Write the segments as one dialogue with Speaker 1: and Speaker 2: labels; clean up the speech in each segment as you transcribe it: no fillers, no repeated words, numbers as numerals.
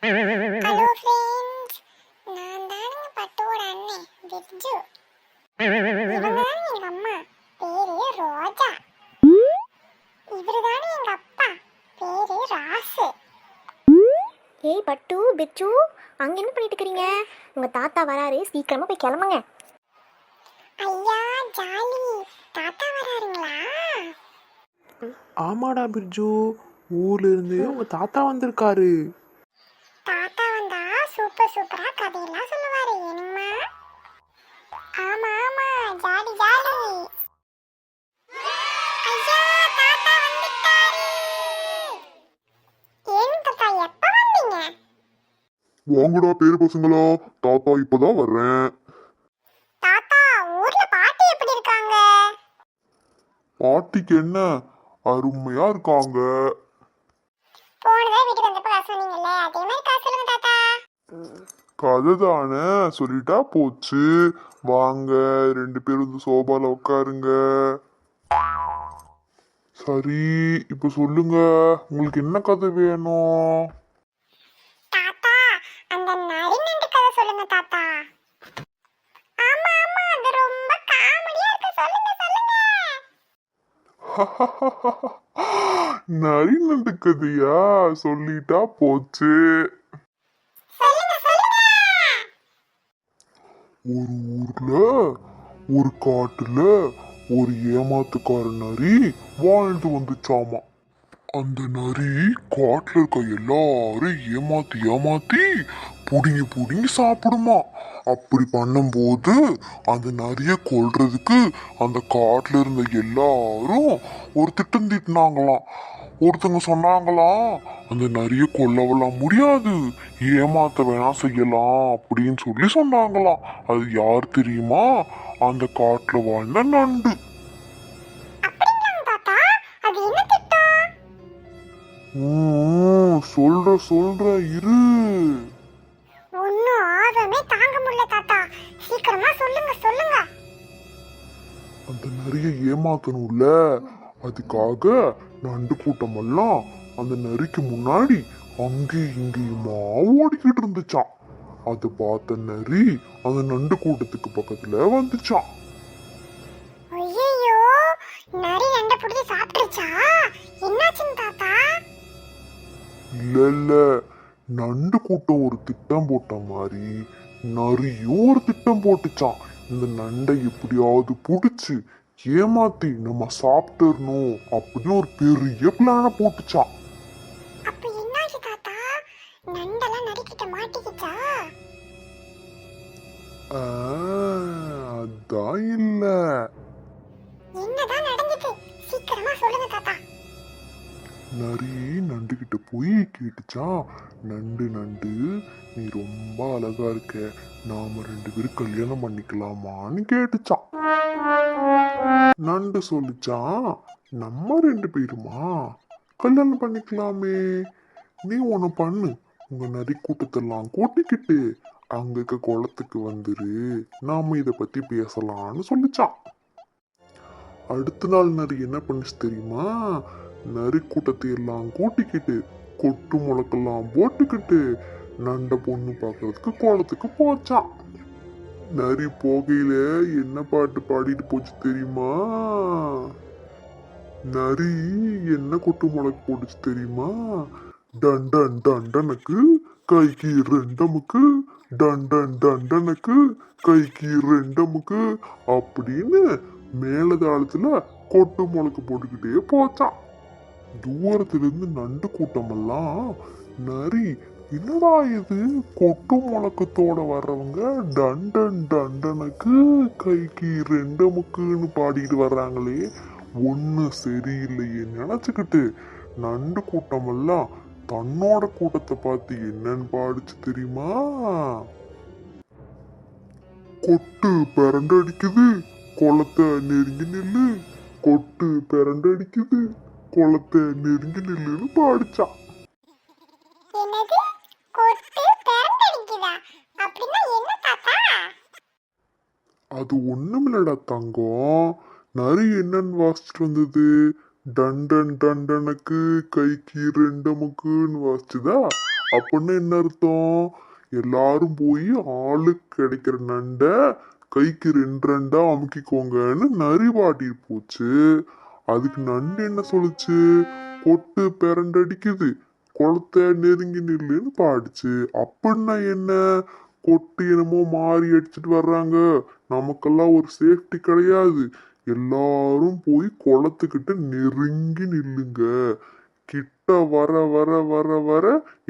Speaker 1: Hello friends, நான் தானுங்க பட்டுவோட அண்ணன் விர்ஜு. இவங்க தானே எங்க அம்மா, பேரு ரோஜா. இவரு தானே எங்க அப்பா, பேரு ராசு.
Speaker 2: ஏய் பட்டு, பிச்சு, அங்கே என்ன பண்ணிட்டு இருக்கிறீங்க? உங்கள் தாத்தா வராரு, சீக்கிரமாக போய் கிளம்புங்க.
Speaker 1: ஐயா ஜாலி, தாத்தா வராருங்களா?
Speaker 3: ஆமாடா பிர்ஜு, ஊர்ல இருந்து உங்க தாத்தா வந்திருக்காரு.
Speaker 1: தாத்தா வந்தா சூப்பர் சூப்பரா கதையெல்லாம் சொல்லுவாரு என்னம்மா? ஆமா ஆமா, ஜாலி ஜாலி. ஐயா தாத்தா வந்துட்டாரு. ஏன் தாத்தா எப்ப வந்தீங்க?
Speaker 4: வாங்கடா பேரு பசங்களா, தாத்தா இப்பதான் வர்றேன்.
Speaker 1: தாத்தா ஊர்ல பாட்டி எப்படி இருக்காங்க?
Speaker 4: பாட்டிக்கு என்ன, அருமையா இருக்காங்க.
Speaker 1: போனதே வீட்டுக்கு வந்தப்ப காசு சொன்னீங்கல்ல, அதே மாதிரி காசு சொல்லுங்க தாத்தா.
Speaker 4: கதை தானே சொல்லிட்டா போச்சு. வாங்க, 2 பேரும் வந்து சோபால உட்காருங்க. சரி, இப்ப சொல்லுங்க, உங்களுக்கு என்ன கதை வேணும்?
Speaker 1: தாத்தா அந்த நரி நண்டு கதை சொல்லுங்க தாத்தா. ஆமா ஆமா, அது ரொம்ப காமெடியா இருக்கு, சொல்லுங்க சொல்லுங்க.
Speaker 4: நரி நண்டு கதையா? சொல்லிட்டா போச்சு.
Speaker 1: சொல்லுங்க சொல்லுங்க.
Speaker 4: ஒரு ஊர்ல, ஒரு காட்டுல ஒரு ஏமாத்துக்கார நரி வாழ்ந்து வந்துச்சாமா. அந்த நரி காட்டுல இருக்க எல்லாரும் ஏமாத்தி ஏமாத்தி புடுங்கி புடுங்கி சாப்பிடுமா. அப்படி பண்ணும்போது அந்த நரிய கொல்றதுக்கு அந்த காட்டுல இருந்த எல்லாரும் ஒரு திட்டம் தீட்டினாங்களாம். ஒருத்தங்க சொன்னாங்களாம், அந்த நரிய கொல்லவெல்லாம் முடியாது, ஏமாத்த வேணா செய்யலாம் அப்படின்னு சொல்லி சொன்னாங்களாம். அது யார் தெரியுமா? அந்த காட்டுல வாழ்ந்த நண்டு.
Speaker 1: அப்படிங்களாங்க தாத்தா, அது என்ன திட்டம்?
Speaker 4: சொல்ற இரு.
Speaker 1: ஒன்னும் ஆர்வமே தாங்க முடியல தாத்தா, சீக்கிரமா சொல்லுங்க சொல்லுங்க.
Speaker 4: அந்த நரிய ஏமாத்தணும்ல, அதுக்காக நண்டு கூட்டமெல்லாம் அந்த நரிக்கு முன்னாடி அங்கே இங்கேயுமா ஓடிக்கிட்டு இருந்துச்சான். அதை பார்த்த நரி அந்த நண்டு கூட்டத்துக்கு பக்கத்துல வந்துச்சான்.
Speaker 1: ஐயோ, நரி நண்டை பிடிச்சி சாப்பிட்டுருச்சா? என்னாச்சுங்க தாத்தா?
Speaker 4: இல்ல, நண்டு கூட்டம் ஒரு திட்டம் போட்ட மாதிரி நரியும் ஒரு திட்டம் போட்டுச்சான். இந்த நண்டை எப்படியாவது புடிச்சு ஏமாத்தி நம்ம சாப்பிட்டுறணும் அப்படின்னு ஒரு பெரிய பிளான போட்டுச்சான்.
Speaker 1: அப்ப என்னாச்சு தாத்தா? நண்டெல்லாம் நரிக்கிட்ட மாட்டிக்கிச்சா?
Speaker 4: அதான் இல்ல.
Speaker 1: என்னதான் நடந்துச்சு, சீக்கிரமா சொல்லுங்க தாத்தா.
Speaker 4: நரி நண்டு கிட்ட போய் கேட்டுச்சான், நண்டு நண்டு, நீ ரொம்ப அழகா இருக்க, நாம 2 பேரும் கல்யாணம் பண்ணிக்கலாமான்னு கேட்டுச்சான். நண்டு சொல்லிச்சான், நம்ம 2 பேருமா கல்யாணம் பண்ணிக்கலாமே. நீ ஒண்ணு பண்ணு, உங்க நரி கூட்டத்தெல்லாம் கூட்டிக்கிட்டு அங்க இருக்க குளத்துக்கு வந்துரு, நாம இத பத்தி பேசலாம்னு சொல்லிச்சான். அடுத்த நாள் நரி என்ன பண்ணுச்சு தெரியுமா? நரி கூட்டத்தை எல்லாம் கூட்டிக்கிட்டு கொட்டு முளக்கெல்லாம் போட்டுக்கிட்டு நண்ட பொண்ணு பார்க்கறதுக்கு குளத்துக்கு போச்சான். நரி போகையில என்ன பாட்டு பாடிட்டு போச்சு தெரியுமா? நரி என்ன கொட்டு முளக்கு போட்டுச்சு தெரியுமா? டன் டன் டண்டனுக்கு கைக்கு 2 அமுக்கு, டன் டன் டண்டனுக்கு கைக்கு 2 அமுக்கு அப்படின்னு மேலதாளத்துல கொட்டு முளக்கு போட்டுக்கிட்டே போச்சான். தூரத்துல இருந்து நண்டு கூட்டமெல்லாம், நரி என்னடா இது, கொட்டு முழக்கத்தோட வர்றவங்க டண்டன் டண்டனுக்கு கைக்கு 2 அமுக்குன்னு பாடிட்டு வர்றாங்களே, ஒண்ணு சரியில்லையே நினைச்சுக்கிட்டு நண்டு கூட்டமெல்லாம் தன்னோட கூட்டத்தை பார்த்து என்னன்னு பாடிச்சு தெரியுமா? கொட்டு பரண்டடிக்குது, குளத்தை நெருங்கி நில்லு, கொட்டு பரண்டடிக்குது, குளத்தை நெருங்கி நில்லுன்னு பாடிச்சான்.
Speaker 1: என்னது, கொட்டு பெரண்டடிக்குதா? அப்படின்னா என்ன தாத்தா?
Speaker 4: அது ஒண்ணுமில்லடா தங்கம், நரி என்னன்னு வாசிச்சுட்டு வந்தது, டண்டன் டண்டனுக்கு கைக்கு 2 அமுக்குன்னு வாசிச்சுதா. அப்படின்னு என்ன அர்த்தம்? எல்லாரும் போய் ஆளுக்கு கிடைக்கிற நண்டை கைக்கு ரெண்டு ரெண்டா அமுக்கிக்கோங்கன்னு நரி பாட்டி போச்சு. அதுக்கு நண்டு என்ன சொல்லுச்சு? கொட்டு பெரண்டடிக்குது, குளத்தை நெருங்கி நில்லுன்னு பாடுச்சு. அப்படின்னா என்ன? கொட்டு என்னமோ மாறி அடிச்சுட்டு வர்றாங்க, நமக்கெல்லாம் ஒரு சேஃப்டி கிடையாது, எல்லாரும் போய் குளத்துக்கிட்ட நெருங்கி நில்லுங்க, கிட்ட வர வர வர வர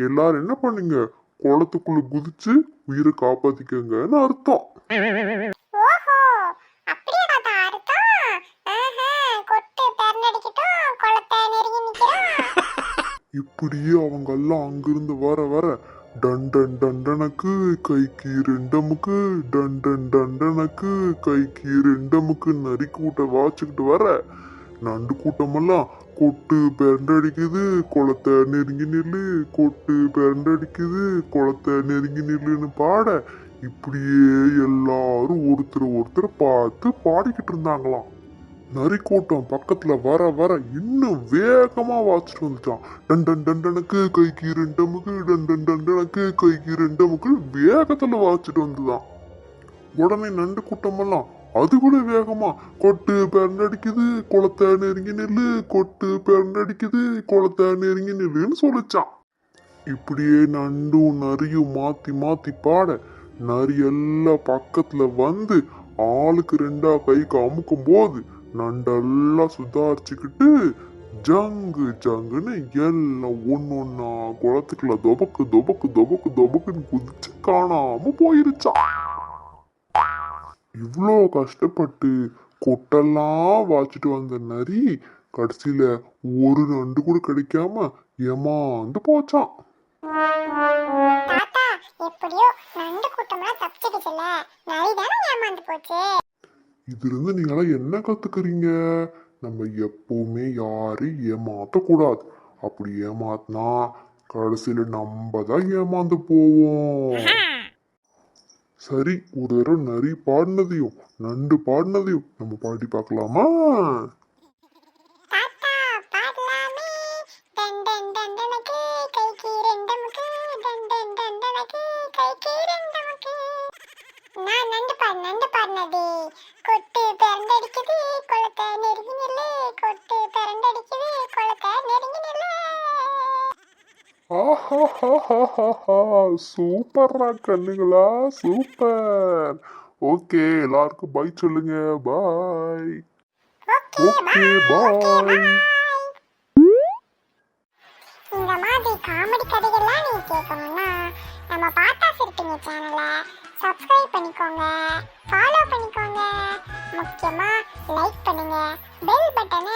Speaker 4: எல்லாரும் என்ன பண்ணுங்க, குளத்துக்குள்ள குதிச்சு உயிரை காப்பாத்திக்கங்கன்னு அர்த்தம்.
Speaker 1: ஓஹோ, அப்படியே தாத்தா அர்த்தம். ஆஹா, கொட்டு பெரண்டடிக்கட்டும், குளத்தை நெருங்கி நிக்கிறோம்.
Speaker 4: இப்படியே அவங்க எல்லாம் அங்கிருந்து வர வர டண்டன் டண்டனுக்கு கைக்கு ரெண்டமுக்கு, டண்டன் டண்டனுக்கு கைக்கு ரெண்டமுக்கு நரி கூட்ட வாச்சுக்கிட்டு வர நண்டு கூட்டமெல்லாம் கொட்டு பெரண்டடிக்குது, குளத்தை நெருங்கி நில்லு, கொட்டு பெரண்டடிக்குது, குளத்தை நெருங்கி நில்லுன்னு பாட இப்படியே எல்லாரும் ஒருத்தர் ஒருத்தர் பார்த்து பாடிக்கிட்டு இருந்தாங்களாம். நரிக்கூட்டம் பக்கத்துல வர வர இன்னும் வேகமா வாச்சிட்டு வந்துட்டான். டண்டன் டண்டனுக்கு கைக்கு ரெண்டமுக்கு, டண்டன் டண்டனுக்கு கைக்கு ரெண்டமுக்கு வேகத்துல வாச்சிட்டு வந்துதான். உடனே நண்டு கூட்டமெல்லாம் அது கூட வேகமா கொட்டு பெரண்டடிக்குது, குளத்தை நெருங்கி நில்லு, கொட்டு பெரண்டடிக்குது, குளத்தை நெருங்கி நில்லுன்னு சொல்லிச்சான். இப்படியே நண்டும் நரியும் மாத்தி மாத்தி பாட நரி எல்லாம் பக்கத்துல வந்து ஆளுக்கு ரெண்டா கைக்கு அமுக்கும் போது நண்டெல்லாம் சுதாரிச்சுக்கிட்டு ஜங்கு ஜங்குன்னு எல்லாம் ஒன்னொன்னா குளத்துக்குள்ள தொபக்கு தொபக்கு தொபக்கு தொபக்குன்னு குதிச்சு காணாம போயிருச்சான். இவ்வளோ கஷ்டப்பட்டு கொட்டெல்லாம் வாச்சிட்டு வந்த நரி கடைசியில ஒரு நண்டு கூட கிடைக்காம ஏமாந்து போச்சான்.
Speaker 1: தாத்தா, எப்படியோ நண்டு கூட்டம்லாம் தப்பிச்சிடுச்சுல, நரி தானே ஏமாந்து போச்சு.
Speaker 4: இதுல இருந்து நீங்களாம் என்ன கத்துக்கிறீங்க? நம்ம எப்பவுமே யாரையும் ஏமாத்தக்கூடாது. அப்படி ஏமாத்தினா கடைசியில நம்ம தான் ஏமாந்து போவோம். சரி, ஒரு தடவை நரி பாடினதையும் நண்டு பாடினதையும் நம்ம பாடி பார்க்கலாமா?
Speaker 1: தாத்தா பாடலாமே, டண்டன் டண்டனுக்கு கைக்கு ரெண்டமுக்கு, டண்டன் டண்டனுக்கு கைக்கு ரெண்டமுக்கு. நான் நண்டு பாடினது கொட்டு பெரண்டடிக்குது, குளத்தை நெருங்கி நில்லு, கொட்டு பெரண்டடிக்குது, குளத்தை நெருங்கி நில்லு.
Speaker 4: சூப்பர்ரா கண்ணுங்களா, சூப்பர். ஓகே, எல்லாருக்கும் பை சொல்லுங்க. பாய். ஓகே, பாய்.
Speaker 1: இந்த மாதிரி காமெடி கதைகள்லாம் நீ கேட்கணும்னா நம்ம பாத்தா சிரிப்பீங்க சேனலை சப்ஸ்கிரைப் பண்ணிக்கோங்க, ஃபாலோ பண்ணிக்கோங்க, முக்கியமா லைக் பண்ணுங்க, பெல் பட்டனை